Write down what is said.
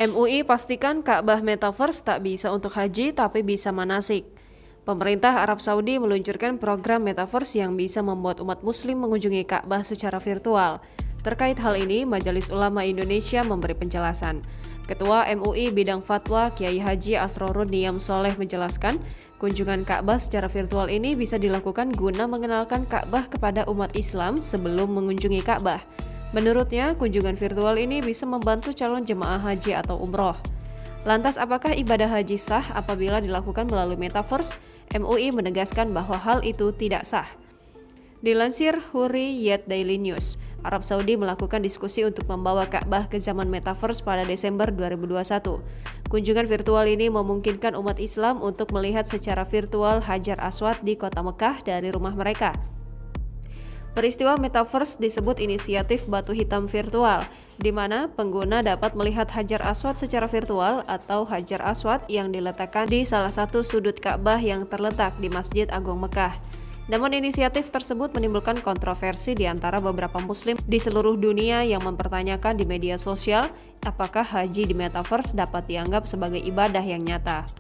MUI pastikan Ka'bah Metaverse tak bisa untuk haji tapi bisa manasik. Pemerintah Arab Saudi meluncurkan program Metaverse yang bisa membuat umat muslim mengunjungi Ka'bah secara virtual. Terkait hal ini, Majelis Ulama Indonesia memberi penjelasan. Ketua MUI Bidang Fatwa Kiai Haji Asrorun Niyam Soleh menjelaskan, kunjungan Ka'bah secara virtual ini bisa dilakukan guna mengenalkan Ka'bah kepada umat Islam sebelum mengunjungi Ka'bah. Menurutnya, kunjungan virtual ini bisa membantu calon jemaah haji atau umroh. Lantas, apakah ibadah haji sah apabila dilakukan melalui Metaverse? MUI menegaskan bahwa hal itu tidak sah. Dilansir Hurriyet Daily News, Arab Saudi melakukan diskusi untuk membawa Ka'bah ke zaman Metaverse pada Desember 2021. Kunjungan virtual ini memungkinkan umat Islam untuk melihat secara virtual Hajar Aswad di kota Mekah dari rumah mereka. Peristiwa Metaverse disebut inisiatif batu hitam virtual, di mana pengguna dapat melihat Hajar Aswad secara virtual atau Hajar Aswad yang diletakkan di salah satu sudut Ka'bah yang terletak di Masjid Agung Mekah. Namun inisiatif tersebut menimbulkan kontroversi di antara beberapa muslim di seluruh dunia yang mempertanyakan di media sosial apakah haji di Metaverse dapat dianggap sebagai ibadah yang nyata.